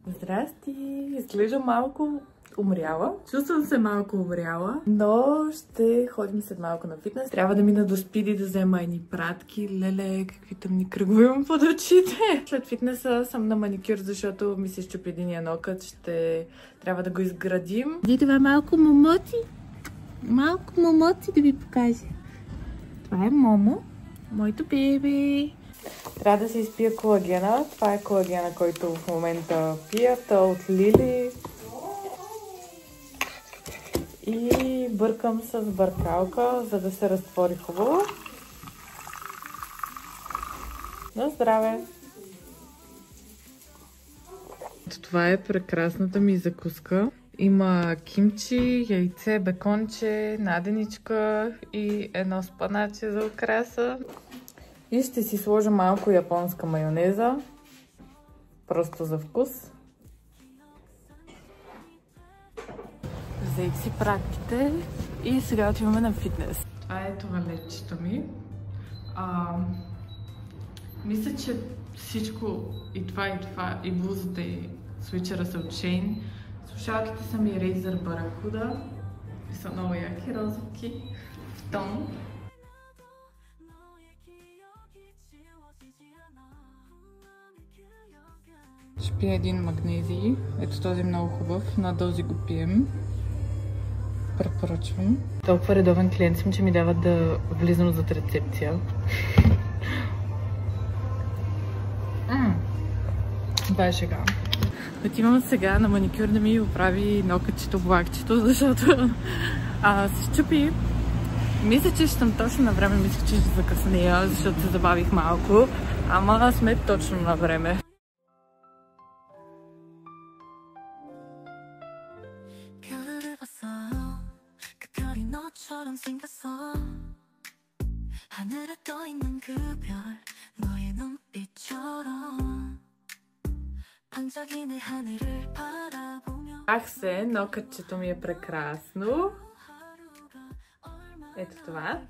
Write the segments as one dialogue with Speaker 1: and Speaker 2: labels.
Speaker 1: Здрасти! Изглежда малко умряла. Чувствам се малко умряла, но ще ходим след малко на фитнес. Трябва да мина до Спиди да взема едни пратки. Леле, какви тъмни кръгове имам под очите. След фитнеса съм на маникюр, защото ми се щупи единия нокът. Ще трябва да го изградим.
Speaker 2: Иди това малко момоти. Малко момоти да ви покажа. Това е Момо, моето бебе.
Speaker 1: Трябва да се изпия колагена. Това е колагена, който в момента пия. Той е от Лили. И бъркам с бъркалка, за да се разтвори хубаво. На здраве! Това е прекрасната ми закуска. Има кимчи, яйце, беконче, наденичка и едно спаначе за украса. И ще си сложа малко японска майонеза. Просто за вкус. Взех си пратките и сега отиваме на фитнес. Това е тоалетчето ми. Мисля, че всичко и това, и блузата, и свичера са от Shein. Слушалките са ми Razer Barracuda. И са много яки, розовки, в тон. Ще пия един магнезий. Ето този е много хубав. На дози го пием. Препоръчвам. Толкова редовен клиент съм, че ми дават да влизам зад рецепция. Това е шега. Отивам сега на маникюр да ми оправи нокътчето, блакчето, защото се щупи. Мисля, че ще съм точно на време. Мисля, че ще закъснея, защото се забавих малко. Ама сме точно на време. Ах се, нокътчето ми е прекрасно. Ето това.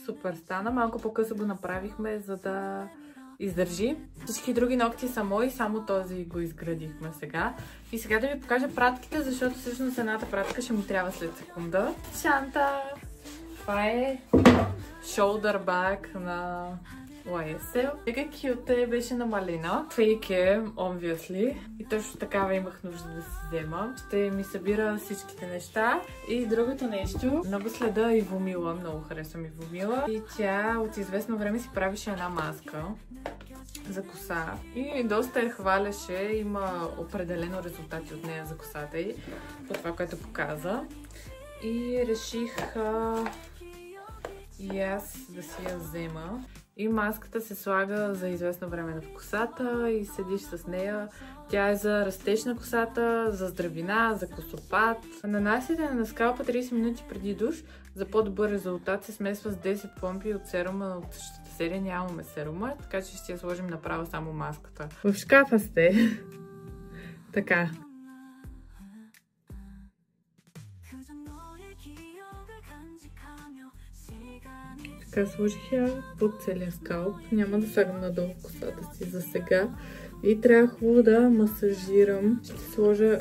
Speaker 1: Супер стана. Малко по-късно го направихме, за да издържи. Всички други ногти са мои, само този го изградихме сега. И сега да ви покажа пратките, защото всъщност едната пратка ще ми трябва след секунда. Чанта! Това е shoulder bag на YSL. Тега кют е, беше на малина. Фейк е, obviously. И точно такава имах нужда да си взема. Ще ми събира всичките неща. И другото нещо, много следа Ивомила, много харесвам Ивомила. И тя от известно време си правише една маска за коса. И доста я хваляше, има определено резултати от нея за косата й, по това, което показа. И реших и аз да си я взема. И маската се слага за известно време в косата и седиш с нея. Тя е за растеж на косата, за здравина, за косопад. Нанасяте на скалпа 30 минути преди душ. За по-добър резултат се смесва с 10 помпи от серума от същата серия. Нямаме серума, така че ще я сложим направо само маската. В шкафа сте. Така. Така сложих я под целия скалп. Няма да слагам надолу косата си за сега. И трябва хубаво да масажирам. Ще сложа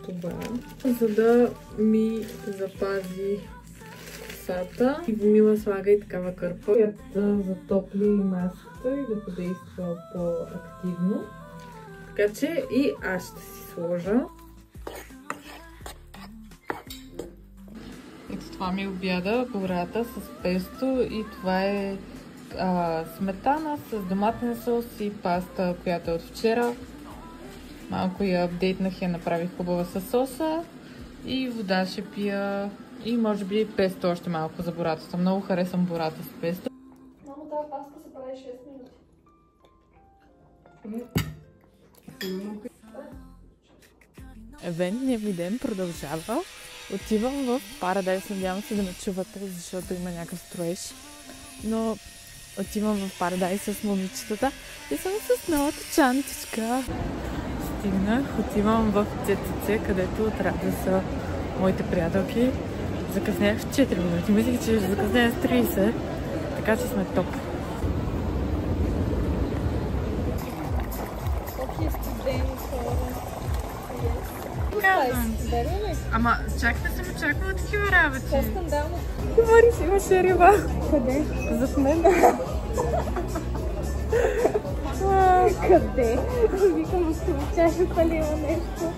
Speaker 1: това, за да ми запази косата. Ивомила слага и такава кърпа, която да затопли маската и да подейства по-активно. Така че и аз ще си сложа. Ето това ми е обяда, бурата с песто и това е сметана с доматен сос и паста, която е от вчера. Малко я апдейтнах, я направих хубава със соса и вода ще пия и може би песто още малко за буратата. Много харесвам бурата с песто.
Speaker 3: Мамо, тази паста се прави 6 минути.
Speaker 1: Евентният ми ден продължава. Отивам в Paradise, надявам се да ме чувате, защото има някакъв строеж. Но отивам в Paradise с момичетата и съм с новата чантичка. Стигнах, отивам в CCC, където трябва да са моите приятелки. Закъснях в 4 минути. Мислих, че ще закъснях с 30. Така че сме топ. Ама чак не съм очаквала такива работи.
Speaker 3: Скандално.
Speaker 1: Говориш, имаше риба.
Speaker 3: Къде?
Speaker 1: Зад мен.
Speaker 3: Къде? Викам, ще чаша палила нещо.